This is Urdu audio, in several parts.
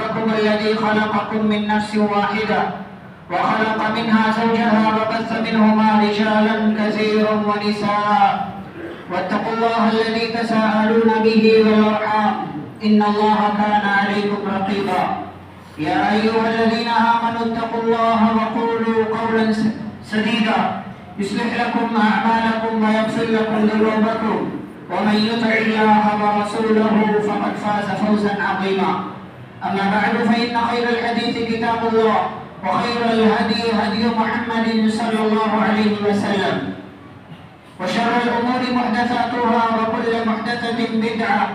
ربكم الذي خلقكم من نفس واحدة وخلق منها زوجها وبث منهما رجالا كثيرا ونساء واتقوا الله الذي تساءلون به والأرحام إن الله كان عليكم رقيبا يا أيها الذين آمنوا اتقوا الله وقولوا قولا سديدا يصلح لكم أعمالكم ويغفر لكم ذنوبكم ومن يطع الله ورسوله فقد فاز فوزا عظيما أما بعد فإن خير الحديث كتاب الله وخير الهدي هدي محمد صلى الله عليه وسلم وشر الأمور محدثاتها وكل محدثة بدعة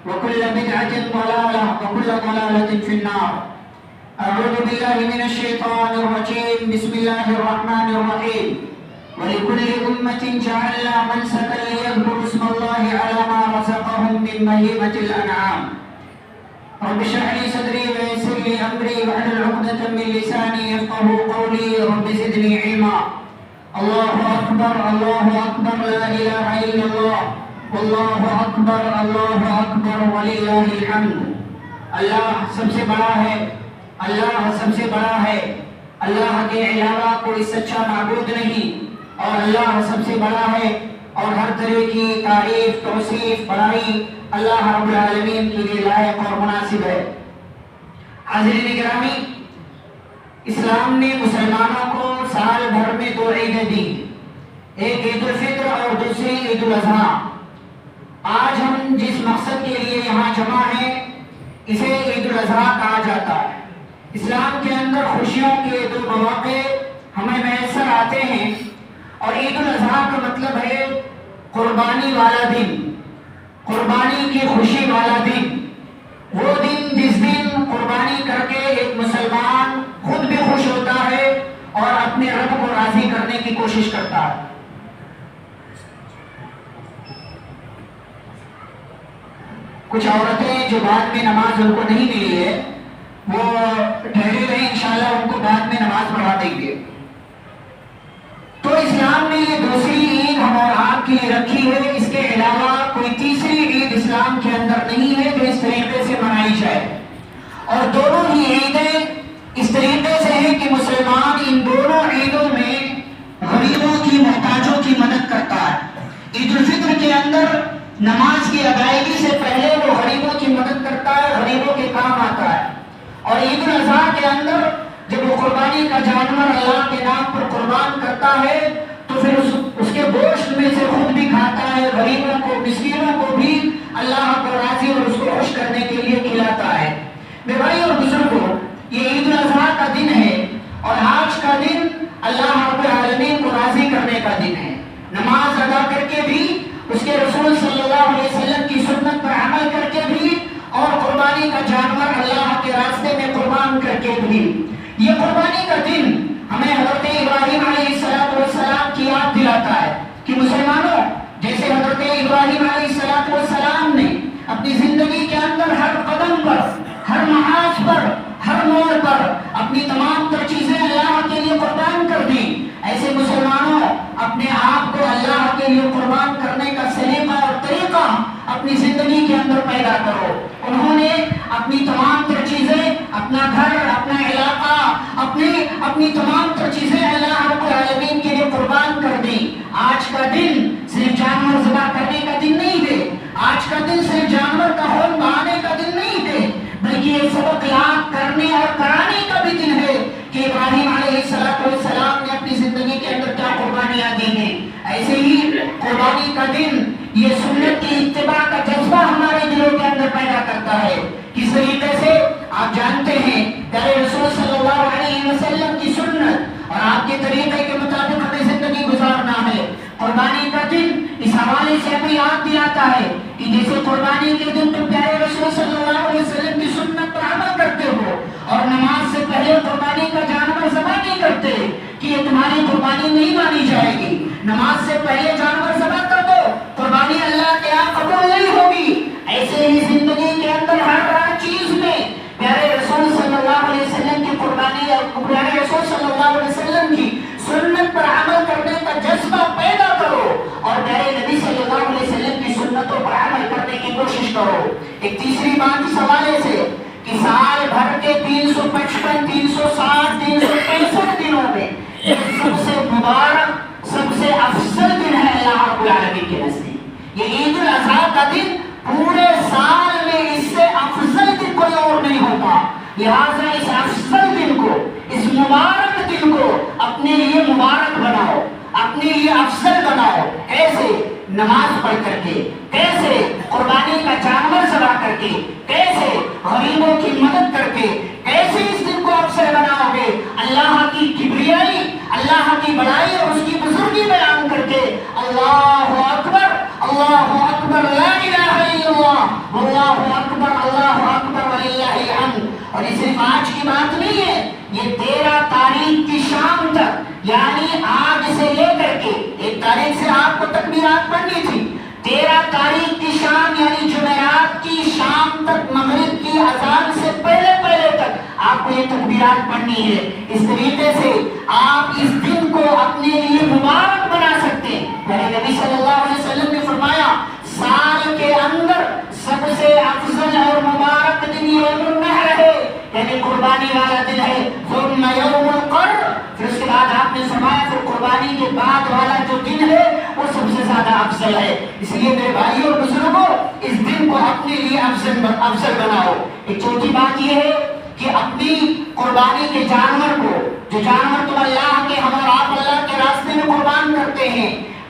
وكل بدعة ضلالة وكل ضلالة في النار. أعوذ بالله من الشيطان الرجيم. بسم الله الرحمن الرحيم. ولكل أمة جعلنا منسكا ليذكروا اسم الله على ما رزقهم من بهيمة الأنعام. رب اشرح لي صدري ويسر لي أمري واحلل عقدة من لساني يفقهوا قولي رب زدني علما. الله أكبر الله أكبر لا إله إلا الله والله أكبر وللہ الحمد. اللہ سب سے بڑا ہے، اللہ سب سے بڑا ہے، اللہ کے علاوہ کوئی سچا معبود نہیں، اور اللہ سب سے بڑا ہے، اور ہر طرح کی تعریف توصیف بڑائی اللہ رب العالمین کے لیے لائق اور مناسب ہے. حاضرین گرامی، اسلام نے مسلمانوں کو سال بھر میں دو عیدیں دی، ایک عید الفطر اور دوسری عید الاضحیٰ. آج ہم جس مقصد کے لیے یہاں جمع ہیں اسے عید الاضحیٰ کہا جاتا ہے. اسلام کے اندر خوشیوں کے دو مواقع ہمیں میسر آتے ہیں، اور عید الاضحیٰ کا مطلب ہے قربانی والا دن، قربانی کی خوشی والا دن. وہ دن جس دن قربانی کر کے ایک مسلمان خود بھی خوش ہوتا ہے اور اپنے رب کو راضی کرنے کی کوشش کرتا ہے. کچھ عورتیں جو بعد میں نماز ان کو نہیں ملی ہے وہ ٹھہرے رہے، انشاءاللہ ان کو بعد میں نماز پڑھا دیں گے. تو اسلام نے یہ دوسری عید ہم اور آپ کے لیے رکھی ہے. اس کے علاوہ کوئی تیسری عید اسلام کے اندر نہیں ہے جو اس طریقے سے منائی جائے، اور دونوں ہی عیدیں اس طریقے سے ہیں کہ مسلمان ان دونوں عیدوں میں غریبوں کی محتاجوں کی مدد کرتا ہے. عید الفطر کے اندر نماز کی ادائیگی سے پہلے وہ غریبوں کی مدد کرتا ہے، غریبوں کے کام آتا ہے. اور عید الاضحیٰ کے اندر جب وہ قربانی کا جانور اللہ کے نام پر قربان کرتا ہے تو پھر اس کے گوشت میں سے خود بھی کھاتا ہے، غریبوں کو مسکینوں کو بھی اللہ کو راضی اور اس کو خوش کرنے کے لیے کھلاتا ہے. میرے بھائی اور بزرگوں، یہ عید الاضحیٰ کا دن ہے، اور آج کا دن اللہ رب العالمین کو راضی کرنے کا دن ہے. نماز ادا کر کے بھی، اس کے رسول صلی اللہ علیہ وسلم کی سنت پر عمل کر کے بھی، اور قربانی کا جانور اللہ کے راستے میں قربان کر کے بھی. یہ قربانی کا دن ہمیں حضرت ابراہیم علیہ السلام کی یاد دلاتا ہے کہ مسلمانوں، جیسے حضرت ابراہیم علیہ السلام نے اپنی زندگی کے اندر ہر قدم پر، ہر محاذ پر، ہر موڑ پر اپنی تمام تر چیزیں اللہ کے لیے قربان کر دی، ایسے مسلمانوں اپنے آپ کو اللہ کے لیے قربان کرنے کا سلیقہ اور طریقہ اپنی زندگی کے اندر پیدا کرو. انہوں نے اپنی تمام تر چیزیں، اپنا گھر، اپنا علاقہ، اپنی تمام تر چیزیں اللہ رب العالمین کے لیے قربان کر دی. آج کا دن صرف جانور ذبح کرنے کا دن نہیں ہے، آج کا دن صرف جانور کا خون بہانے کا دن نہیں ہے، بلکہ یہ سبق یاد کرنے اور کرانے کا بھی دن ہے کہ ابراہیم علیہ السلام نے اپنی زندگی کے اندر کیا قربانیاں دی ہیں. ایسے ہی قربانی کا دن یہ سنت کی اتباع کا جذبہ ہمارے دلوں کے اندر پیدا کرتا ہے. کس طریقے سے آپ جانتے ہیں پیارے رسول صلی اللہ علیہ وسلم کی سنت اور آپ کے طریقے کے مطابق ہمیں زندگی گزارنا ہے. قربانی کا دن اس حوالے سے ہمیں یاد دلاتا ہے کہ جیسے قربانی کے دن تم پیارے رسول صلی اللہ علیہ وسلم کی سنت پر عمل کرتے ہو اور نماز سے پہلے قربانی کا جانور ذبح نہیں کرتے کہ یہ تمہاری قربانی نہیں مانی جائے گی. نماز سے پہلے جانور ذبح کر دو، قربانی اللہ کے یہاں قبول نہیں ہوگی. ایسے ہی زندگی کے اندر ہر چیز میں پیارے رسول صلی اللہ علیہ وسلم کی قربانی اور پیارے رسول صلی اللہ علیہ وسلم کی سنت پر عمل کرنے کا جذبہ پیدا کرو اور پیارے نبی صلی اللہ علیہ وسلم کی سنتوں پر عمل کرنے کی کوشش کرو. ایک تیسری بات اس حوالے سے کہ سال بھر کے 355, 360, 365 دنوں میں سب سے مبارک، سب سے افضل دن ہے اللہ رب العالمین کے نزدیک۔ یہ عید الاضحیٰ کا دن پورے سال میں اس سے افضل دن کوئی اور نہیں ہوتا، لہٰذا اس افضل دن کو، اس مبارک دن کو اپنے لیے مبارک بناؤ، اپنے لیے افضل بناؤ۔ کیسے؟ نماز پڑھ کر کے، کیسے؟ قربانی کا جانور ذبح کر کے، کیسے؟ غریبوں کی مدد کر کے، کیسے اس دن کو افضل بناؤ گے؟ اللہ کی کبریائی، اللہ کی بڑائی اور اس کی بزرگی بیان کر کے اللہ اکبر، اللہ اکبر، لا الہ الا اللہ، اللہ اکبر، اللہ اکبر وللہ الحمد۔ اور یہ صرف آج کی بات نہیں ہے، یہ 13 تاریخ کی شام تک، یعنی آج سے لے کر کے 1 تاریخ سے آپ کو تکبیرات پڑھنی تھی، 13 تاریخ کی شام یعنی جمعرات کی شام تک، مغرب کی اذان سے پہلے تک آپ کو یہ تکبیرات پڑھنی ہے۔ اس طریقے سے آپ اس دن کو اپنے لیے مبارک بنا سکتے ہیں۔ یعنی نبی صلی اللہ علیہ وسلم نے فرمایا سال کے اندر سب سے افضل اور مبارک دن یوم النحر ہے، یعنی قربانی والا دن ہے، ثم یوم القر، پھر اس کے بعد آپ نے فرمایا پھر قربانی کے بعد والا جو دن ہے وہ سب سے زیادہ افضل ہے۔ اس لیے میرے بھائیوں اور بزرگوں، اس دن کو اپنے لیے افضل بناؤ۔ ایک چوتھی بات یہ ہے کہ اپنی قربانی کے جانور کو، جو جانور تم اللہ کے، ہم اور آپ اللہ کے راستے میں قربان کرتے ہیں،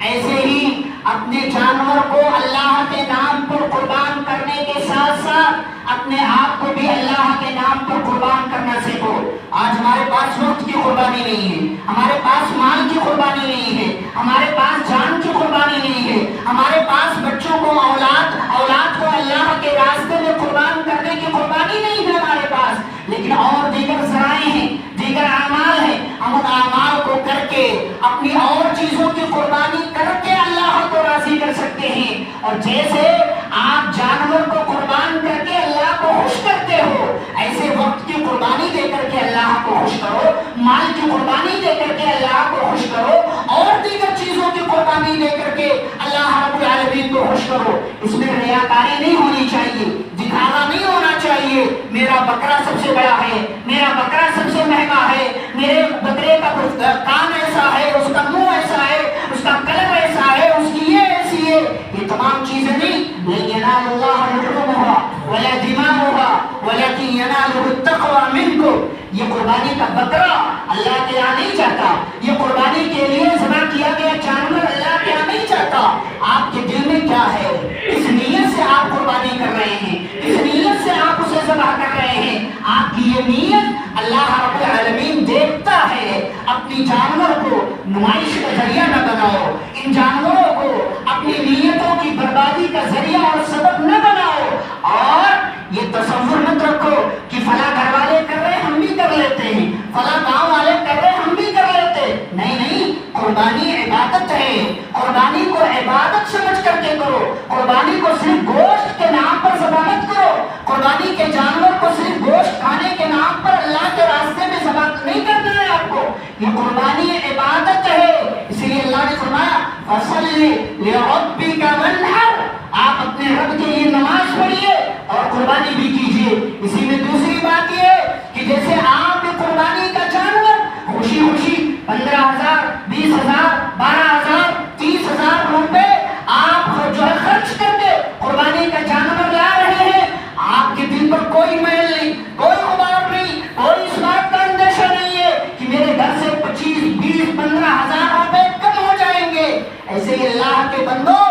ایسے ہی اپنے جانور کو اللہ کے نام پر قربان کرنے کے ساتھ ساتھ اپنے آپ کو بھی اللہ کے نام پر قربان کرنا سیکھو۔ آج ہمارے پاس وقت کی قربانی نہیں ہے، ہمارے پاس مال کی قربانی نہیں ہے، ہمارے پاس جان کی قربانی نہیں ہے، ہمارے پاس بچوں کو، اولاد کو اللہ کے راستے میں قربان کرنے کی قربانی نہیں ہے ہمارے پاس، لیکن اور دیگر ذرائع ہیں، دیگر اعمال ہیں، ہم ان اعمال کو کر کے، اپنی اور چیزوں کی قربانی کر کے اللہ کو راضی کر سکتے ہیں۔ اور جیسے آپ جانور کو قربان کر کے اللہ کو خوش کرتے ہو، ایسے وقت کی قربانی دے کر کے اللہ کو خوش کرو، مال کی قربانی دے کر کے اللہ کو خوش کرو، اور دیگر چیزوں کی قربانی دے کر کے اللہ رب العالمین کو خوش کرو۔ اس میں ریاکاری نہیں ہونی چاہیے، دکھاوا نہیں ہونا چاہیے، میرا بکرا سب سے بڑا ہے، میرا بکرا سب سے مہنگا ہے، میرے بکرے کا کان ایسا ہے، اس کا منہ ایسا ہے، اس کا کلر ایسا ہے، اس کی یہ ایسی ہے، یہ تمام چیزیں نہیں۔ لن ينال الله لحومها ولا دماؤها ولكن يناله التقوى منكم۔ یہ قربانی کا بکرا اللہ کے یہاں نہیں چاہتا، یہ قربانی کے لیے ذبح کیا گیا جانور اللہ کے یہاں نہیں چاہتا۔ آپ کے دل میں کیا ہے، اس نیت سے آپ قربانی کر رہے ہیں، اس نیت سے آپ اسے ذبح کر رہے ہیں، آپ کی یہ نیت اللہ رب العالمین دیکھتا ہے۔ اپنی جانور کو نمائش کا ذریعہ نہ بناؤ، ان جانوروں کو اپنی نیتوں کی بربادی کا ذریعہ اور سبب نہ بناؤ، اور یہ تصور مت رکھو کہ فلاں گھر والے کر رہے ہم بھی کر لیتے ہیں، فلاں گاؤں والے کر رہے ہم بھی کر لیتے۔ نہیں، قربانی عبادت ہے، قربانی کو عبادت سمجھ کر کے کرو، قربانی کو صرف گوشت کے نام پر ذبح مت کرو، قربانی کے جانور کو صرف گوشت کھانے کے نام پر اللہ کے راستے میں ذبح نہیں کرنا ہے آپ کو، یہ قربانی عبادت ہے۔ اسی لیے اللہ نے فرمایا فَصَلِّ لِرَبِّكَ وَانْحَرْ، آپ اپنے رب کے لیے نماز پڑھیے اور قربانی بھی کیجیے۔ اسی میں دوسری بات یہ ہے کہ جیسے آپ قربانی کا جانور خوشی 15,000، 20,000، 12,000، 30,000 روپے آپ جو ہے خرچ کر کے قربانی کا جانور لا رہے ہیں، آپ کے دل پر کوئی میل نہیں، کوئی غبار نہیں، کوئی اس بات کا اندیشہ نہیں ہے کہ میرے گھر سے 25، 20، 15,000 روپے کم ہو جائیں گے۔ ایسے ہی اللہ کے بندو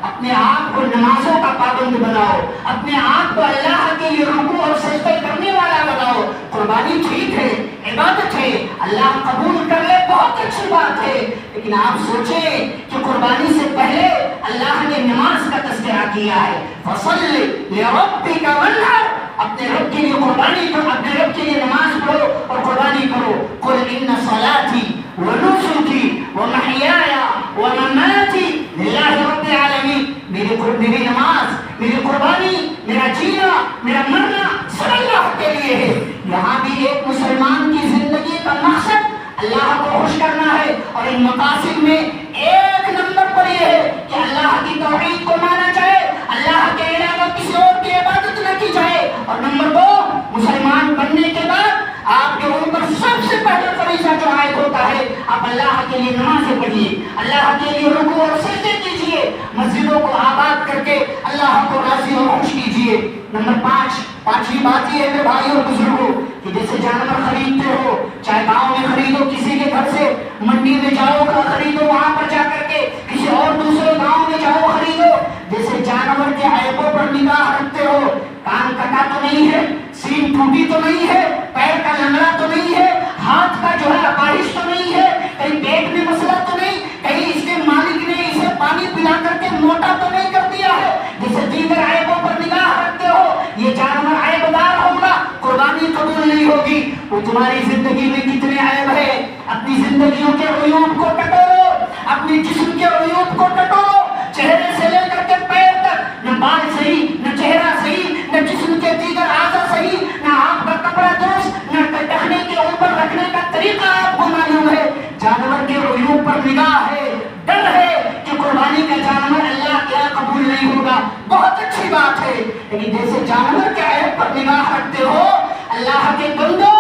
اپنے آپ کو نمازوں کا پابند بناؤ، اپنے آپ کو اللہ کے لیے رکوع اور سجدے کرنے والا بناؤ۔ قربانی ٹھیک ہے، عبادت ہے، اللہ قبول کر لے، بہت اچھی بات ہے، لیکن آپ سوچیں کہ قربانی سے پہلے اللہ نے نماز کا تذکرہ کیا ہے، فَصَلِّ لِرَبِّكَ وَانْحَرْ، اپنے رب کے لیے قربانی کرو، اپنے رب کے لیے نماز پڑھو اور قربانی کرو۔ قُلْ إِنَّ صَلَاتِي وَنُسُكِي وَمَحْيَايَ وَمَمَاتِي لِلَّهِ رَبِّ الْعَالَمِينَ، میری نماز، میری قربانی، میرا جینا، میرا مرنا سب اللہ کے لیے ہے۔ یہاں بھی ایک مسلمان کی زندگی کا مقصد اللہ کو خوش کرنا ہے، اور ان مقاصد میں ایک نمبر پر یہ ہے کہ اللہ کی توحید کو مانا جائے، اللہ کے علاوہ کسی اور کی عبادت نہ کی جائے، اور نمبر 2 مسلمان بننے کے بعد اللہ کے لیے نمازیں پڑھیے، اللہ کے لیے رکوع اور سجدے کیجیے، مسجدوں کو آباد کر کے اللہ کو راضی اور خوش کیجیے۔ نمبر 5، پانچویں بات یہ ہے میرے بھائی اور بزرگوں کہ جیسے جانور خریدتے ہو، چاہے گاؤں میں خریدو کسی کے گھر سے، منڈی میں جاؤ خریدو وہاں پر جا کر کے، کسی اور دوسرے گاؤں میں جاؤ خریدو، جیسے جانور کے عیبوں پر نگاہ رکھتے ہو، کان کٹا تو نہیں ہے، سینگ ٹوٹی تو نہیں ہے، پیر کا لنگڑا تو نہیں ہے، ہاتھ کا جو ہے اپاہج تو نہیں ہے، کہیں پیٹ میں مسئلہ تو نہیں، کہیں اس کے مالک نے اسے پانی پلا کر کے موٹا تو نہیں کر دیا ہے، جیسے دیگر عیبوں پر نگاہ رکھتے ہو، یہ جانور عیب دار ہوگا، قربانی قبول نہیں ہوگی۔ وہ تمہاری زندگی میں کتنے عیب ہے، اپنی زندگیوں کے عیوب کو ٹٹولو، اپنی جسم کے عیوب کو ٹٹولو، چہرے سے لے کر کے پیر تک، نہ بال صحیح، نہ چہرہ صحیح، نہ جسم کے دیگر اعضاء صحیح، نہ آپ کا کپڑا درست، نہ ٹہنے کے اوپر رکھنے کا طریقہ آپ کو معلوم ہے، جانور کے عیوب پر نگاہ ہے، ڈر ہے کہ قربانی کا جانور اللہ کے یہاں قبول نہیں ہوگا، بہت اچھی بات ہے، لیکن جیسے جانور کے عیب پر نگاہ رکھتے ہو، اللہ کے بندو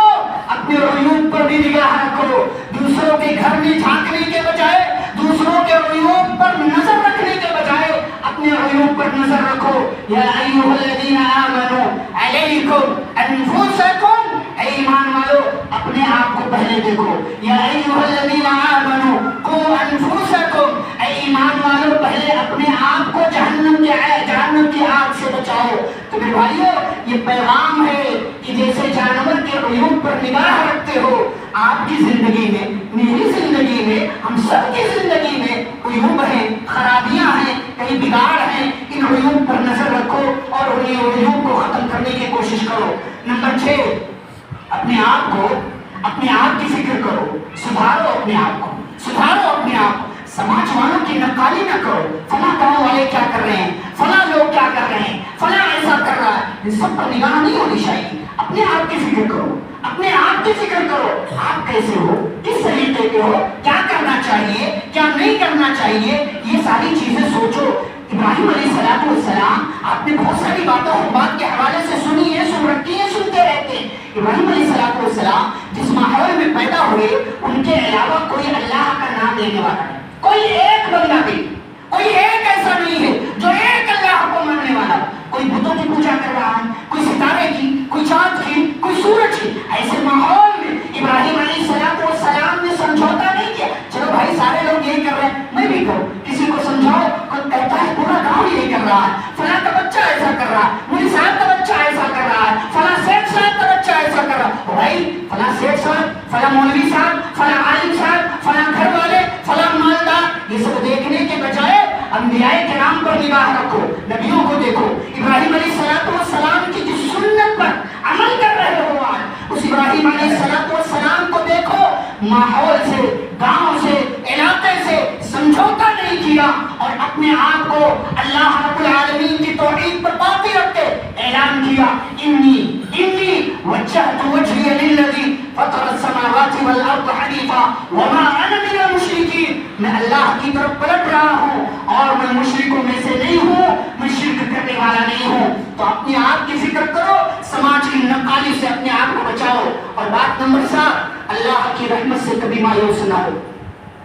اپنے عیوب پر بھی نگاہ رکھو، دوسروں کے گھر میں جھانکنے کے بجائے، دوسروں کے عیوب پر نظر رکھنے کے بجائے اپنے عیوب پر نظر رکھو۔ یا ایھا الذین آمنوا علیکم انفسکم، اے ایمان والو اپنے آپ کو پہلے دیکھو، یا ایھا الذین آمنوا قوا انفسکم، اے ایمان والو پہلے اپنے آپ کو جہنم کی آگ سے بچاؤ۔ تو میرے بھائیو یہ پیغام ہے کہ جیسے جانور کے عیوب پر نگاہ رکھتے ہو، آپ کی زندگی میں، میری زندگی میں، ہم سب کی زندگی میں عیوب ہیں، خرابیاں ہیں، کہیں بگاڑ ہیں، ان عیوب پر نظر رکھو اور انہیں عیوب کو ختم کرنے کی کوشش کرو۔ نمبر 6، اپنے آپ کی فکر کرو، سدھارو اپنے آپ کو، سدھارو اپنے آپ کو، سماج والوں کی نقالی نہ کرو، فلاں گاؤں والے کیا کر رہے ہیں، فلاں لوگ کیا کر رہے ہیں، فلاں ایسا کر رہا ہے، ان سب پر نگاہ نہیں ہونی چاہیے، اپنے آپ کی فکر کرو، اپنے آپ کی فکر کرو، آپ کیسے ہو، کس طریقے کے ہو، کیا کرنا چاہیے، کیا نہیں کرنا چاہیے، یہ ساری چیزیں سوچو۔ ابراہیم علیہ السلام، آپ نے بہت ساری باتیں حکومت کے حوالے سے سنی ہے، سن رکھی ہے، سنتے رہتے ہیں۔ ابراہیم علیہ السلام جس ماحول میں پیدا ہوئے، ان کے علاوہ کوئی اللہ کا نام لینے والا نہیں، کوئی ایک بندہ بھی، کوئی ایک ایسا نہیں ہے جو ایک اللہ کو ماننے والا، کوئی بتوں کی پوجا کر رہا ہے، کوئی ستارے کی، کوئی چاند کی، کوئی سورج کی۔ ایسے ماحول میں ابراہیم علیہ السلام نے سمجھوتا نہیں کیا، چلو بھائی سارے لوگ یہی کر رہے ہیں میں بھی کروں، کسی کو سمجھاؤ، کوئی کہتا ہے پورا گاؤں یہی کر رہا ہے، فلاں کا بچہ ایسا کر رہا ہے، مولوی صاحب کا بچہ ایسا کر رہا ہے، فلاں سیٹ صاحب کا بچہ ایسا کر رہا ہے۔ بھائی فلاں سیٹ صاحب، فلاں مولوی صاحب، فلاں عالم صاحب، فلاں گھر والے، فلاں مالدار، یہ سب دیکھنے کے بجائے انبیاء کرام پر نگاہ رکھو، نبیوں کو دیکھو۔ ابراہیم علیہ السلام کی جس سنت پر عمل کر رہے ہو آج، اس ابراہیم علیہ السلام کو دیکھو، ماحول سے، گاؤں سے، علاقے سے سمجھوتا نہیں کیا اور اپنے آپ کو اللہ رب العالمین کی توحید پر باقی رکھ کے اعلان کیا، انی وجہت وجہی للذی فطر السماوات والارض حنیفا وما انا من المشرکین، میں اللہ کی طرف پلٹ رہا ہوں اور میں مشرکوں میں سے نہیں ہوں، میں شرک کرنے والا نہیں ہوں۔ تو اپنے آپ کی فکر کرو، سماج کی نقالی سے اپنے آپ کو بچاؤ۔ اور بات نمبر 7، اللہ کی رحمت سے کبھی مایوس نہ ہو،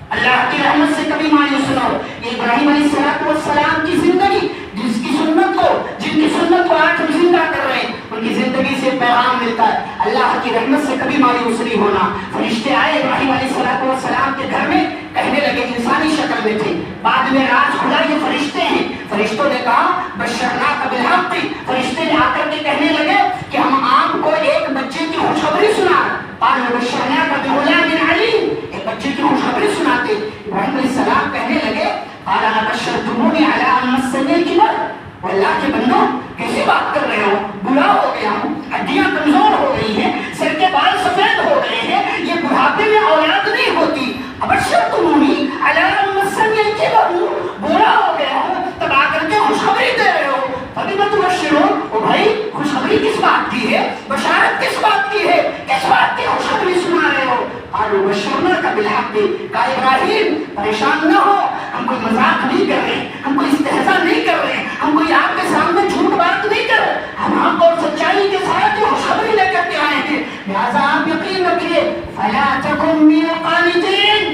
اللہ کی رحمت سے کبھی مایوس نہ ہو۔ یہ ابراہیم علیہ السلام کی زندگی، جن کی سنت کو آج ہم زندہ کر رہے ہیں، ان کی زندگی سے پیغام ملتا ہے، اللہ کی رحمت سے کبھی مایوس نہیں ہونا۔ فرشتے آئے ابراہیم علیہ السلام کے گھر میں، کہنے لگے، انسانی شکل میں تھے، بعد میں راز کھلا یہ فرشتے ہیں۔ فرشتوں نے کہا بشرناک بالحق، فرشتے آ کر کے کہنے لگے کہ ہم آپ کو ایک بچے کی خوشخبری سنا، قال بشرناک بغلام علیم، ایک بچے کی خوشخبری سناتے۔ ابراہیم علیہ السلام کہنے لگے قال ابشرتمونی علی ان مسنی الکبر، اللہ کے بندو کیسی بات کر رہے ہو، بوڑھا ہو گیا ہوں، ہڈیاں کمزور ہو گئی ہیں، سر کے بال سفید ہو گئے ہیں، یہ بڑھاپے میں اولاد نہیں ہوتی، ابشرتمونی علی ان مسنی الکبر، بوڑھا ہو گیا ہوں تب آ کر کے خوشخبری دے رہے ہو، تبھی میں تبشرون۔ او بھائی خوشخبری کس بات کی ہے، بشارت کس بات کی ہے، کس بات کی خوشخبری سنا رہے ہو؟ قالوا بشرناک بالحق، کہا ابراہیم پریشان نہ ہو، ہم کوئی مذاق نہیں کر رہے، ہم کوئی استہزاء نہیں کر رہے، ہم کوئی آپ کے سامنے جھوٹ بات نہیں کر رہے، ہم حق اور سچائی کے ساتھ جو خوشخبری لے کر کے آئے ہیں، لہٰذا آپ یقین رکھیے فلا تکن من القانتین،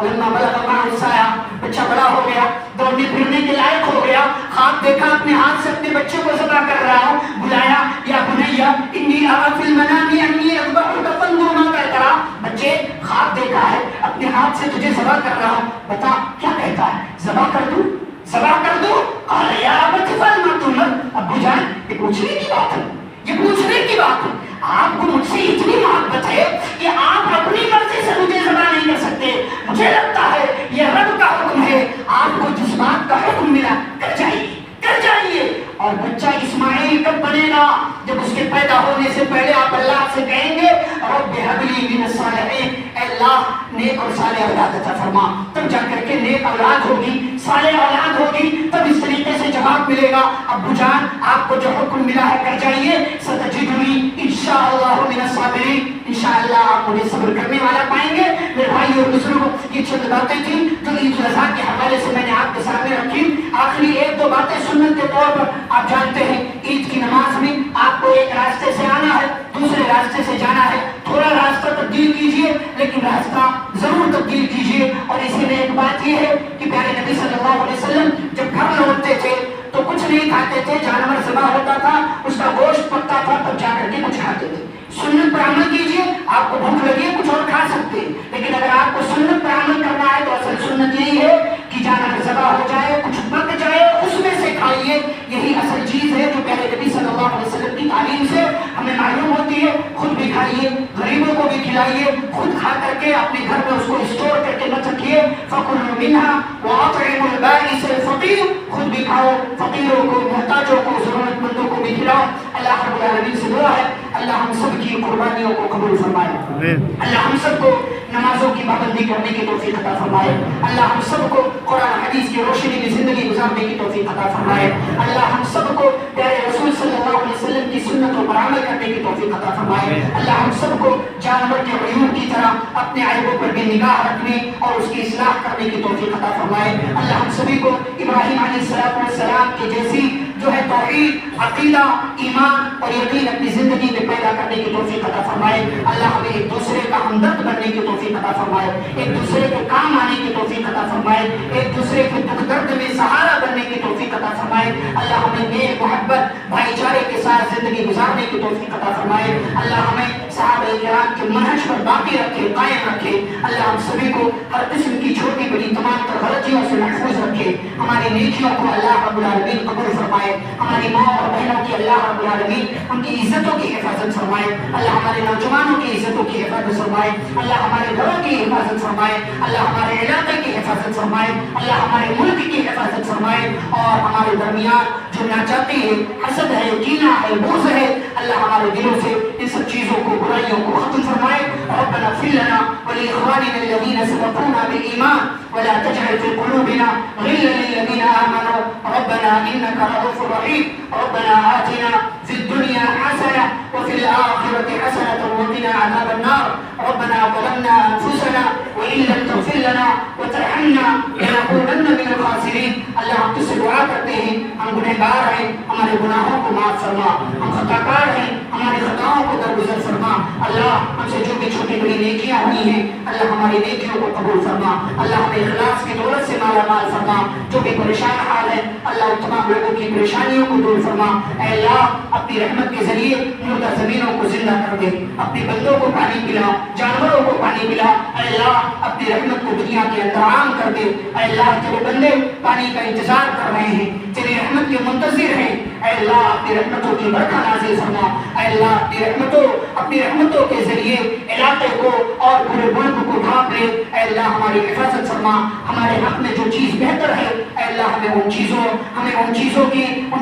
فلما بلغ معه السعي، بچہ بڑا ہو گیا، دوڑنے پھرنے کے لائق ہو گیا، خواب دیکھا اپنے ہاتھ سے اپنے بچے کو ذبح کر رہا ہوں، بلایا یا بنیا انی ارى في المنام انی اذبحک فانظر ماذا ترى، بچے خواب دیکھا ہے اپنے ہاتھ سے تجھے ذبح کر رہا ہوں، بتا کیا کہتا ہے، ذبح کر دوں، ذبح کر دوں؟ قال یا ابت افعل ما تؤمر، ابو جان یہ پوچھنے کی بات ہے، یہ پوچھنے کی بات ہے، آپ کو مجھ سے اتنی محبت ہے کہ آپ اپنی مرضی سے مجھے ذبح نہیں کر سکتے، مجھے لگتا ہے یہ رب کا حکم ہے، آپ کو جس بات کا حکم ملا کر جائیے، کر جائیے۔ اور بچہ اسماعیل کب بنے گا؟ جب اس کے پیدا ہونے سے پہلے آپ اللہ سے کہیں گے رب هب لي من الصالحین، اے اللہ نیک اور صالح اولاد عطا فرما، تب جا کر کے نیک اولاد ہوگی، صالح اولاد ہوگی، تب اس طریقے سے جواب ملے گا۔ ابو جان آپ کو جو حکم ملا ہے کر جائیے، ستجدنی انشاءاللہ من الصابرین، انشاءاللہ آپ مجھے صبر کرنے والا پائیں گے۔ میرے بھائی اور بزرگوں، یہ چند باتیں تھیں جو عید الاضحیٰ کے حوالے سے میں نے آپ کے سامنے رکھی۔ آخری ایک دو باتیں سنت کے طور پر، آپ جانتے ہیں عید کی نماز میں آپ کو ایک راستے سے آنا ہے، دوسرے راستے سے جانا ہے، تھوڑا راستہ تبدیل کیجئے لیکن راستہ ضرور تبدیل کیجئے۔ اور اسی میں ایک بات یہ ہے کہ پیارے نبی صلی اللہ علیہ وسلم جب گھر لوٹتے تھے تو کچھ نہیں کھاتے تھے، جانور ذبح ہوتا تھا، اس کا گوشت پکتا تھا، تب جا کر کے کچھ کھاتے تھے۔ سنت پر عمل کیجئے، آپ کو بھوک لگی ہے کچھ اور کھا سکتے ہیں، لیکن اگر آپ کو سنت پر عمل کرنا ہے تو اصل سنت یہی ہے کہ جانور ذبح ہو جائے، کچھ پک جائے، اس میں سے کھائیے، یہی اصل چیز ہے جو پیارے نبی صلی اللہ علیہ وسلم کی تعلیم سے ہمیں معلوم ہوتی ہے۔ خود بھی کھائیے، غریبوں کو بھی کھلائیے، خود کھا کر کے اپنے گھر میں اس کو اسٹور کر کے مت رکھیے۔ فَكُلُوا مِنْهَا وَأَطْعِمُوا الْبَائِسَ الْفَقِيرَ، خود بھی کھاؤ، فقیروں کو، محتاجوں کو، ضرورت مندوں کو بھی کھلاؤ۔ اللہ رب العالمین سے دعا ہے اللہ ہم سب کی قربانیوں کو قبول فرمائے، اللہ ہم سب کو نمازوں کی پابندی کرنے کی توفیق عطا فرمائے، اللہ ہم سب کو قرآن حدیث کی روشنی میں زندگی گزارنے کی توفیق عطا فرمائے، اللہ ہم سب کو پیارے رسول صلی اللہ علیہ وسلم کی سنتوں پر عمل کرنے کی توفیق عطا فرمائے، اللہ ہم سب کو جانور کے عیوب کی طرح اپنے عیبوں پر بھی نگاہ رکھنے اور اس کی اصلاح کرنے کی توفیق عطا فرمائے، اللہ ہم سبھی کو ابراہیم علیہ السلام کے جیسی جو ہے توحید، عقیدہ، ایمان اور یقین اپنی زندگی میں پیدا کرنے کی توفیق عطا فرمائے، اللہ ہمیں ایک دوسرے کا ہمدرد بننے کی توفیق عطا فرمائے، ایک دوسرے کے کام آنے کی توفیق عطا فرمائے، ایک دوسرے کے دکھ درد میں سہارا بننے کی توفیق عطا فرمائے، اللہ ہمیں نیک محبت بھائی چارے کے ساتھ زندگی گزارنے کی توفیق عطا فرمائے، اللہ ہمیں صحابہ کرام کے منہج پر باقی رکھے، قائم رکھے، اللہ ہم سبھی کو ہر قسم کی چھوٹی بڑی تمام تر غلطیوں سے محفوظ رکھے، ہماری نیکیوں کو اللہ رب العالمین قبول فرمائے، ہماری ماں اور بہنوں کی اللہ رب العالمین ان کی عزتوں کی حفاظت فرمائے، اللہ ہمارے نوجوانوں کی عزتوں کی حفاظت فرمائے، اللہ ہمارے گھروں کی حفاظت فرمائے، اللہ ہمارے علاقے کی حفاظت فرمائے، اللہ ہمارے ملک کی حفاظت فرمائے، اور ہمارے درمیان جو ناچاتی ہے، حسد ہے، کینہ ہے، بغض ہے، اللہ ہمارے دلوں سے ان سب چیزوں کو، برائیوں کو ختم فرمائے۔ ربنا اغفر لنا ولإخواننا الذين سبقونا بالإيمان ولا تجعل في قلوبنا غلا للذين آمنوا ربنا إنك رؤوف رحيم ربنا آتنا في الدنيا حسنة وفي الآخرة حسنة وقنا عذاب النار ربنا ظلمنا أنفسنا وإن لم تغفر لنا وترحمنا لنكونن من الخاسرين۔ اللہ ہم تجھ سے دعا کرتے ہیں، ہم گنہگار ہیں، ہمارے گناہوں کو معاف فرما، ہم خطاکار ہیں، ہماری خطاؤں کو درگزر فرما، اللہ ہم سے جو بھی چھوٹی بڑی نیکیاں ہوئی ہیں اللہ ہماری نیکیوں کو قبول فرما، اللہ ہمیں اخلاص کی دولت سے مالا مال فرما، جو بھی پریشان حال ہے اللہ تمام لوگوں کی پریشانیوں کو دور فرما، اے اللہ اپنی رحمت کے ذریعے مردہ زمینوں کو زندہ کر دے، اپنے بندوں کو پانی پلا، جانوروں کو پانی پلا، اے اللہ اپنی رحمت کو دنیا کے اندر عام کر دے، اے اللہ تیرے بندے پانی کا انتظار کر رہے ہیں، تیری رحمت کے منتظر ہیں، اے اللہ اپنی رحمتوں کی برکہ نازل فرما، اے اللہ اپنی رحمتوں کے ذریعے علاقے کو اور پورے ملک کو ڈھانپ لے، اے اللہ ہماری حفاظت فرما، ہمارے حق میں جو چیز بہتر ہے اے اللہ ہمیں ان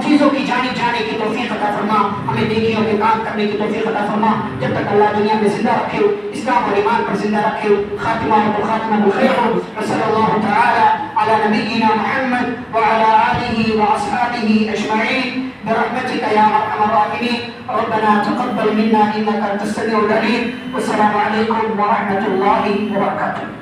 چیزوں کی جانب جانے کی توفیق عطا فرما، ہمیں نیکیوں کے کام کرنے کی توفیق عطا فرما، جب تک اللہ دنیا میں زندہ رکھے، اسلام اور ایمان پر زندہ رکھے، خاتمہ بخیر ہو، صلی اللہ تعالی علی نبینا محمد وعلى آلہ واصحابہ اجمعین برحمتک یا ارحم الراحمین۔ ربنا تقبل منا انك انت السميع العليم، والسلام عليكم ورحمة الله وبركاته۔